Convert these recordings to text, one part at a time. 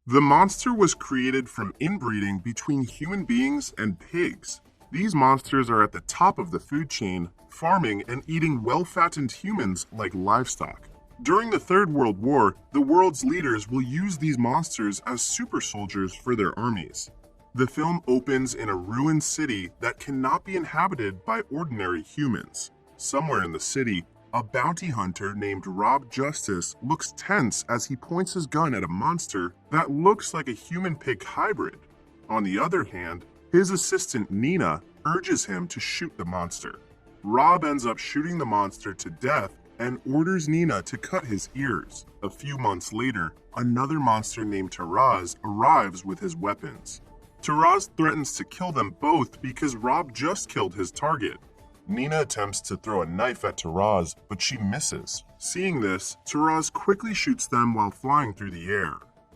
The monster was created from inbreeding between human beings and pigs. These monsters are at the top of the food chain, farming and eating well-fattened humans like livestock. During the Third World War, the world's leaders will use these monsters as super soldiers for their armies. The film opens in a ruined city that cannot be inhabited by ordinary humans. Somewhere in the city, a bounty hunter named Rob Justice looks tense as he points his gun at a monster that looks like a human-pig hybrid. On the other hand, his assistant Nina urges him to shoot the monster. Rob ends up shooting the monster to death and orders Nina to cut his ears. A few months later, another monster named Taraz arrives with his weapons. Taraz threatens to kill them both because Rob just killed his target. Nina attempts to throw a knife at Taraz, but she misses. Seeing this, Taraz quickly shoots them while flying through the air.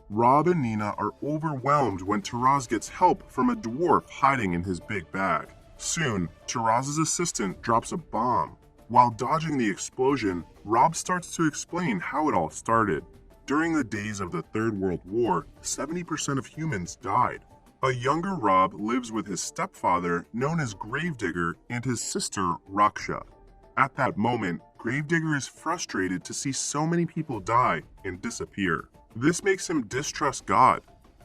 Rob and Nina are overwhelmed when Taraz gets help from a dwarf hiding in his big bag. Soon, Taraz's assistant drops a bomb. While dodging the explosion, Rob starts to explain how it all started. During the days of the Third World War, 70% of humans died. A younger Rob lives with his stepfather, known as Gravedigger, and his sister, Raksha. At that moment, Gravedigger is frustrated to see so many people die and disappear. This makes him distrust God.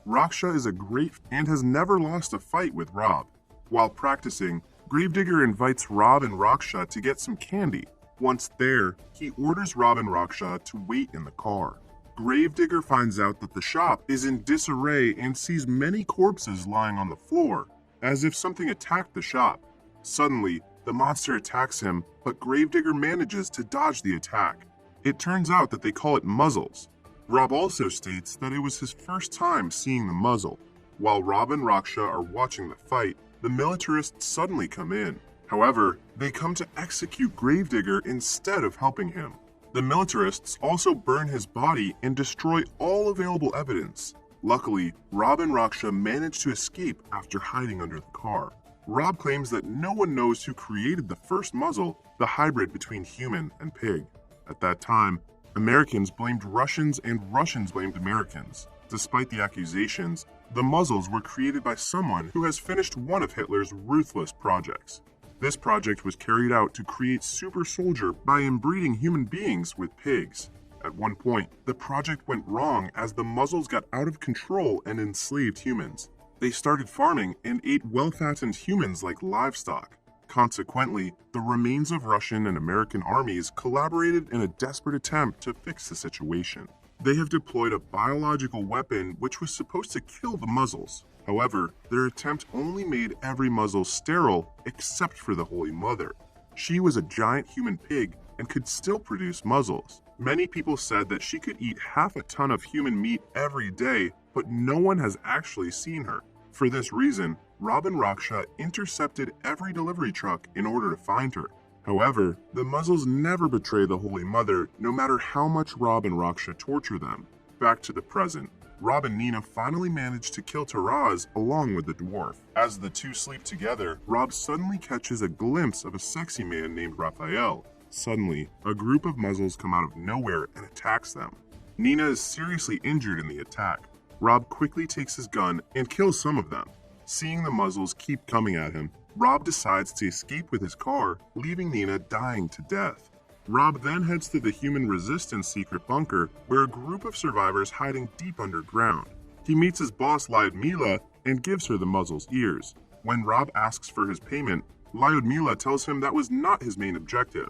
Raksha is a great and has never lost a fight with Rob. While practicing, Gravedigger invites Rob and Raksha to get some candy. Once there, he orders Rob and Raksha to wait in the car. Gravedigger finds out that the shop is in disarray and sees many corpses lying on the floor, as if something attacked the shop. Suddenly, the monster attacks him, but Gravedigger manages to dodge the attack. It turns out that they call it muzzles. Rob also states that it was his first time seeing the muzzle. While Rob and Raksha are watching the fight, the militarists suddenly come in. However, they come to execute Gravedigger instead of helping him. The militarists also burn his body and destroy all available evidence. Luckily, Rob and Raksha manage to escape after hiding under the car. Rob claims that no one knows who created the first muzzle, the hybrid between human and pig. At that time, Americans blamed Russians and Russians blamed Americans. Despite the accusations, the muzzles were created by someone who has finished one of Hitler's ruthless projects. This project was carried out to create super soldier by inbreeding human beings with pigs. At one point, the project went wrong as the muzzles got out of control and enslaved humans. They started farming and ate well-fattened humans like livestock. Consequently, the remains of Russian and American armies collaborated in a desperate attempt to fix the situation. They have deployed a biological weapon which was supposed to kill the muzzles. However, their attempt only made every muzzle sterile except for the Holy Mother. She was a giant human pig and could still produce muzzles. Many people said that she could eat half a ton of human meat every day, but no one has actually seen her. For this reason, Rob and Raksha intercepted every delivery truck in order to find her. However, the muzzles never betray the Holy Mother, no matter how much Rob and Raksha torture them. Back to the present. Rob and Nina finally manage to kill Taraz along with the dwarf. As the two sleep together, Rob suddenly catches a glimpse of a sexy man named Raphael. Suddenly, a group of muzzles come out of nowhere and attacks them. Nina is seriously injured in the attack. Rob quickly takes his gun and kills some of them. Seeing the muzzles keep coming at him, Rob decides to escape with his car, leaving Nina dying to death. Rob then heads to the human resistance secret bunker, where a group of survivors hiding deep underground. He meets his boss Lyudmila and gives her the muzzle's ears. When Rob asks for his payment, Lyudmila tells him that was not his main objective.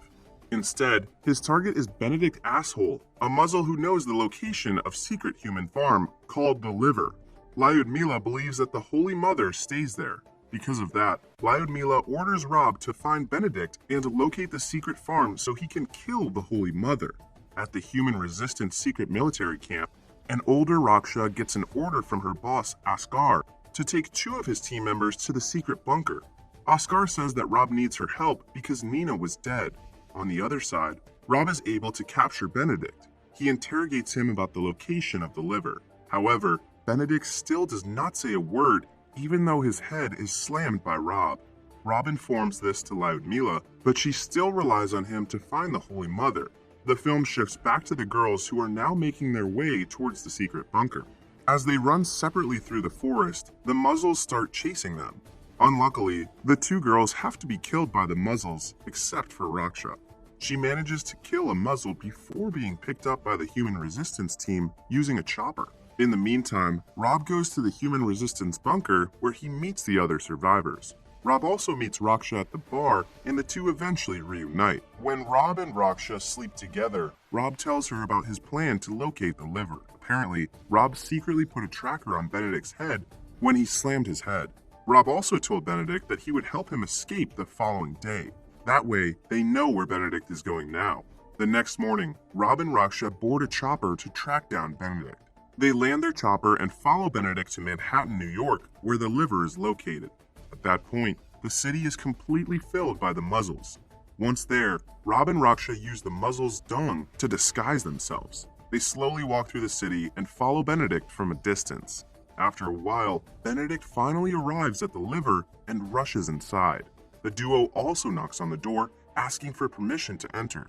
Instead, his target is Benedict Asshole, a muzzle who knows the location of secret human farm called the Liver. Lyudmila believes that the Holy Mother stays there. Because of that, Lyudmila orders Rob to find Benedict and locate the secret farm so he can kill the Holy Mother. At the human resistance secret military camp, an older Raksha gets an order from her boss, Askar, to take 2 of his team members to the secret bunker. Askar says that Rob needs her help because Nina was dead. On the other side, Rob is able to capture Benedict. He interrogates him about the location of the liver. However, Benedict still does not say a word, even though his head is slammed by Rob. Rob informs this to Lyudmila, but she still relies on him to find the Holy Mother. The film shifts back to the girls who are now making their way towards the secret bunker. As they run separately through the forest, the muzzles start chasing them. Unluckily, the two girls have to be killed by the muzzles, except for Raksha. She manages to kill a muzzle before being picked up by the human resistance team using a chopper. In the meantime, Rob goes to the human resistance bunker where he meets the other survivors. Rob also meets Raksha at the bar, and the two eventually reunite. When Rob and Raksha sleep together, Rob tells her about his plan to locate the liver. Apparently, Rob secretly put a tracker on Benedict's head when he slammed his head. Rob also told Benedict that he would help him escape the following day. That way, they know where Benedict is going now. The next morning, Rob and Raksha board a chopper to track down Benedict. They land their chopper and follow Benedict to Manhattan, New York, where the liver is located. At that point, the city is completely filled by the muzzles. Once there, Rob and Raksha use the muzzles' dung to disguise themselves. They slowly walk through the city and follow Benedict from a distance. After a while, Benedict finally arrives at the liver and rushes inside. The duo also knocks on the door, asking for permission to enter.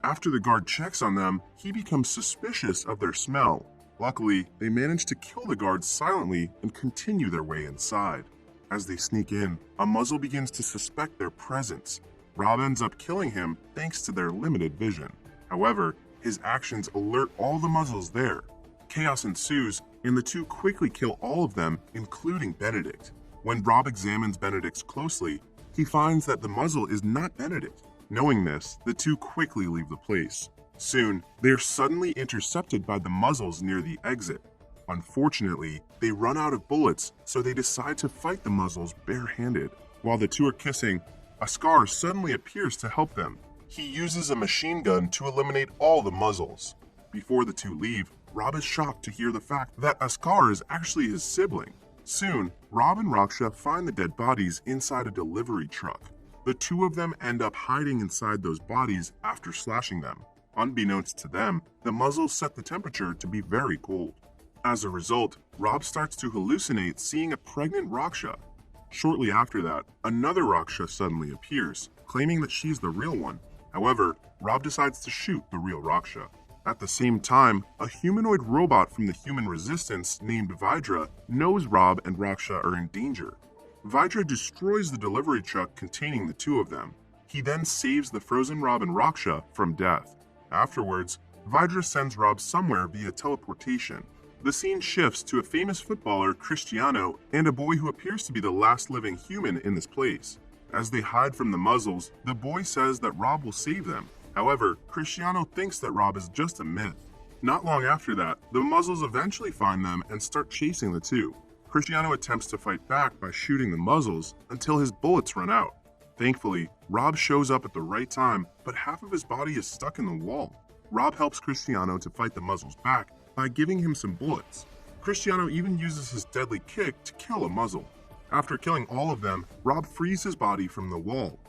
After the guard checks on them, he becomes suspicious of their smell. Luckily, they manage to kill the guards silently and continue their way inside. As they sneak in, a muzzle begins to suspect their presence. Rob ends up killing him thanks to their limited vision. However, his actions alert all the muzzles there. Chaos ensues, and the two quickly kill all of them, including Benedict. When Rob examines Benedict closely, he finds that the muzzle is not Benedict. Knowing this, the two quickly leave the place. Soon, they are suddenly intercepted by the muzzles near the exit. Unfortunately, they run out of bullets, so they decide to fight the muzzles barehanded. While the two are kissing, Askar suddenly appears to help them. He uses a machine gun to eliminate all the muzzles. Before the two leave, Rob is shocked to hear the fact that Askar is actually his sibling. Soon, Rob and Raksha find the dead bodies inside a delivery truck. The two of them end up hiding inside those bodies after slashing them. Unbeknownst to them, the muzzles set the temperature to be very cold. As a result, Rob starts to hallucinate seeing a pregnant Raksha. Shortly after that, another Raksha suddenly appears, claiming that she's the real one. However, Rob decides to shoot the real Raksha. At the same time, a humanoid robot from the human resistance named Vidra knows Rob and Raksha are in danger. Vidra destroys the delivery truck containing the two of them. He then saves the frozen Rob and Raksha from death. Afterwards, Vidra sends Rob somewhere via teleportation. The scene shifts to a famous footballer, Cristiano, and a boy who appears to be the last living human in this place. As they hide from the muzzles, the boy says that Rob will save them. However, Cristiano thinks that Rob is just a myth. Not long after that, the muzzles eventually find them and start chasing the two. Cristiano attempts to fight back by shooting the muzzles until his bullets run out. Thankfully, Rob shows up at the right time, but half of his body is stuck in the wall. Rob helps Cristiano to fight the muzzles back by giving him some bullets. Cristiano even uses his deadly kick to kill a muzzle. After killing all of them, Rob frees his body from the wall.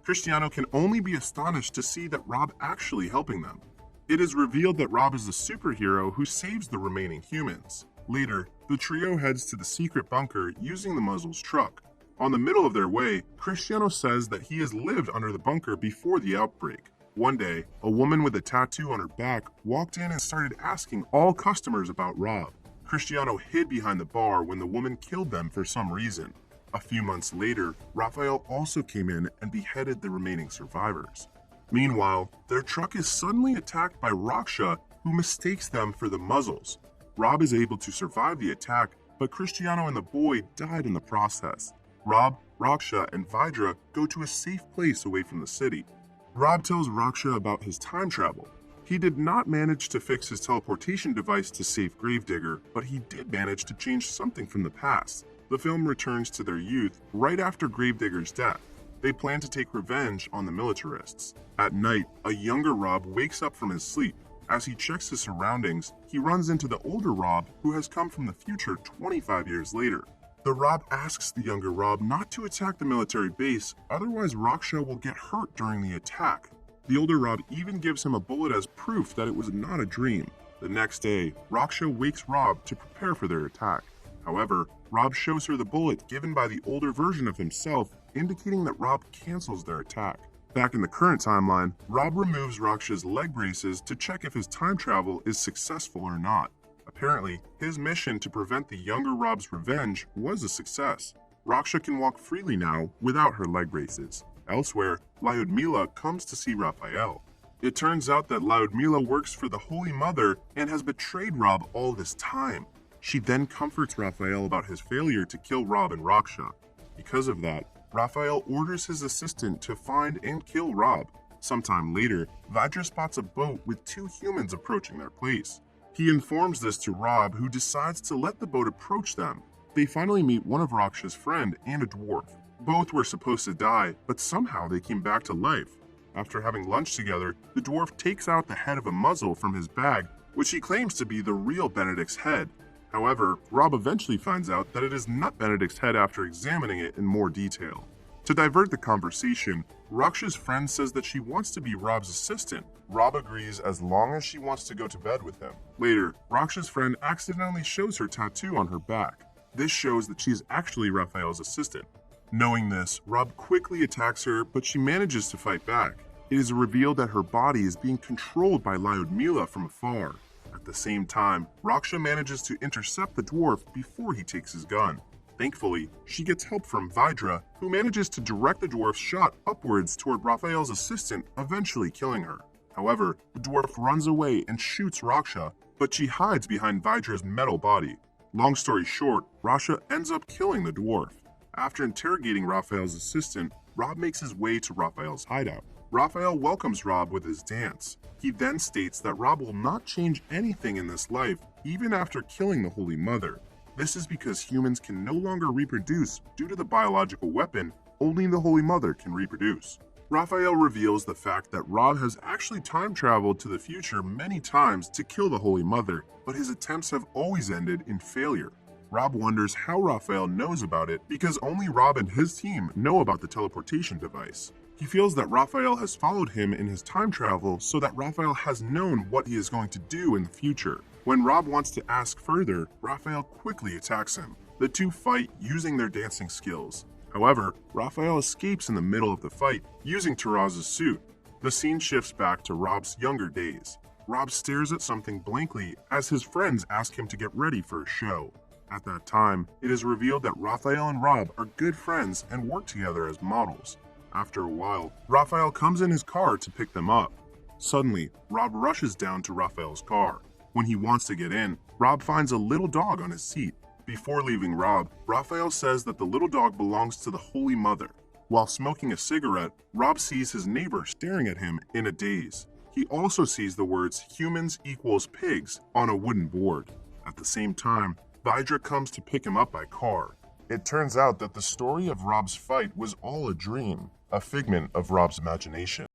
Cristiano can only be astonished to see that Rob actually helping them. It is revealed that Rob is the superhero who saves the remaining humans. Later, the trio heads to the secret bunker using the muzzle's truck. On the middle of their way, Cristiano says that he has lived under the bunker before the outbreak. One day, a woman with a tattoo on her back walked in and started asking all customers about Rob. Cristiano hid behind the bar when the woman killed them for some reason. A few months later, Raphael also came in and beheaded the remaining survivors. Meanwhile, their truck is suddenly attacked by Raksha, who mistakes them for the muzzles. Rob is able to survive the attack, but Cristiano and the boy died in the process. Rob, Raksha, and Vidra go to a safe place away from the city. Rob tells Raksha about his time travel. He did not manage to fix his teleportation device to save Gravedigger, but he did manage to change something from the past. The film returns to their youth right after Gravedigger's death. They plan to take revenge on the militarists. At night, a younger Rob wakes up from his sleep. As he checks his surroundings, he runs into the older Rob who has come from the future 25 years later. The Rob asks the younger Rob not to attack the military base, otherwise Raksha will get hurt during the attack. The older Rob even gives him a bullet as proof that it was not a dream. The next day, Raksha wakes Rob to prepare for their attack. However, Rob shows her the bullet given by the older version of himself, indicating that Rob cancels their attack. Back in the current timeline, Rob removes Raksha's leg braces to check if his time travel is successful or not. Apparently, his mission to prevent the younger Rob's revenge was a success. Raksha can walk freely now without her leg braces. Elsewhere, Lyudmila comes to see Raphael. It turns out that Lyudmila works for the Holy Mother and has betrayed Rob all this time. She then comforts Raphael about his failure to kill Rob and Raksha. Because of that, Raphael orders his assistant to find and kill Rob. Sometime later, Vidra spots a boat with two humans approaching their place. He informs this to Rob, who decides to let the boat approach them. They finally meet one of Raksha's friend and a dwarf. Both were supposed to die, but somehow they came back to life. After having lunch together, the dwarf takes out the head of a muzzle from his bag, which he claims to be the real Benedict's head. However, Rob eventually finds out that it is not Benedict's head after examining it in more detail. To divert the conversation, Raksha's friend says that she wants to be Rob's assistant. Rob agrees as long as she wants to go to bed with him. Later, Raksha's friend accidentally shows her tattoo on her back. This shows that she is actually Raphael's assistant. Knowing this, Rob quickly attacks her, but she manages to fight back. It is revealed that her body is being controlled by Lyudmila from afar. At the same time, Raksha manages to intercept the dwarf before he takes his gun. Thankfully, she gets help from Vidra, who manages to direct the dwarf's shot upwards toward Raphael's assistant, eventually killing her. However, the dwarf runs away and shoots Raksha, but she hides behind Vidra's metal body. Long story short, Raksha ends up killing the dwarf. After interrogating Raphael's assistant, Rob makes his way to Raphael's hideout. Raphael welcomes Rob with his dance. He then states that Rob will not change anything in this life, even after killing the Holy Mother. This is because humans can no longer reproduce due to the biological weapon. Only the Holy Mother can reproduce. Raphael reveals the fact that Rob has actually time traveled to the future many times to kill the Holy Mother, but his attempts have always ended in failure. Rob wonders how Raphael knows about it because only Rob and his team know about the teleportation device. He feels that Raphael has followed him in his time travel so that Raphael has known what he is going to do in the future. When Rob wants to ask further, Raphael quickly attacks him. The two fight using their dancing skills. However, Raphael escapes in the middle of the fight using Taraz's suit. The scene shifts back to Rob's younger days. Rob stares at something blankly as his friends ask him to get ready for a show. At that time, it is revealed that Raphael and Rob are good friends and work together as models. After a while, Raphael comes in his car to pick them up. Suddenly, Rob rushes down to Raphael's car. When he wants to get in, Rob finds a little dog on his seat. Before leaving Rob, Raphael says that the little dog belongs to the Holy Mother. While smoking a cigarette, Rob sees his neighbor staring at him in a daze. He also sees the words "humans equals pigs" on a wooden board. At the same time, Vidra comes to pick him up by car. It turns out that the story of Rob's fight was all a dream, a figment of Rob's imagination.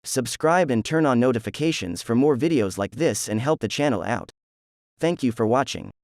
Subscribe and turn on notifications for more videos like this and help the channel out. Thank you for watching.